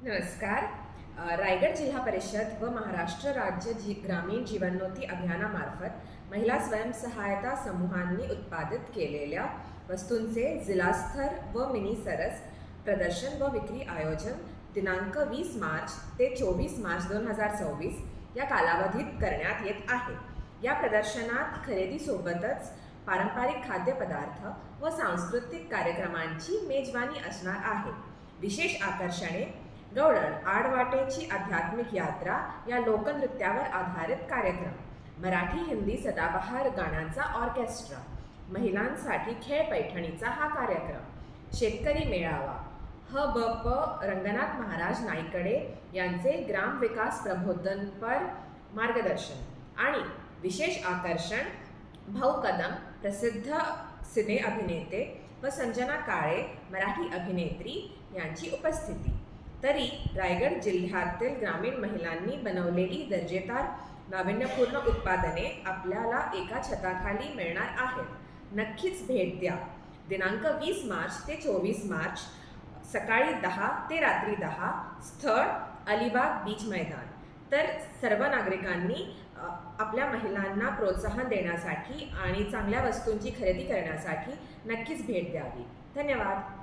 नमस्कार. रायगड जिल्हा परिषद व महाराष्ट्र राज्य ग्रामीण जीवनोन्नती अभियानामार्फत महिला स्वयंसहायता समूहांनी उत्पादित केलेल्या वस्तूंचे जिल्हास्तर व मिनी सरस प्रदर्शन व विक्री आयोजन दिनांक 20 मार्च ते 24 मार्च 2024 या कालावधीत करण्यात येत आहे. या प्रदर्शनात खरेदीसोबतच पारंपरिक खाद्यपदार्थ व सांस्कृतिक कार्यक्रमांची मेजवानी असणार आहे. विशेष आकर्षणे गवळण आडवाटेची आध्यात्मिक यात्रा या लोकनृत्यावर आधारित कार्यक्रम, मराठी हिंदी सदाबहार गाण्यांचा ऑर्केस्ट्रा, महिलांसाठी खेळ पैठणीचा हा कार्यक्रम, शेतकरी मेळावा, ह.ब.प. रंगनाथ महाराज नाईकडे यांचे ग्रामविकास प्रबोधनपर मार्गदर्शन आणि विशेष आकर्षण भाऊ कदम प्रसिद्ध सिने अभिनेते व संजना काळे मराठी अभिनेत्री यांची उपस्थिती. तरी रायगड जिल्ह्यातील ग्रामीण महिलांनी बनवलेली दर्जेदार नाविन्यपूर्ण उत्पादने आपल्याला एका छताखाली मिळणार आहेत. नक्कीच भेट द्या. दिनांक 20 मार्च ते 24 मार्च, सकाळी 10 ते रात्री 10, स्थळ अलिबाग बीच मैदान. तर सर्व नागरिकांनी आपल्या महिलांना प्रोत्साहन देण्यासाठी आणि चांगल्या वस्तूंची खरेदी करण्यासाठी नक्कीच भेट द्यावी. धन्यवाद.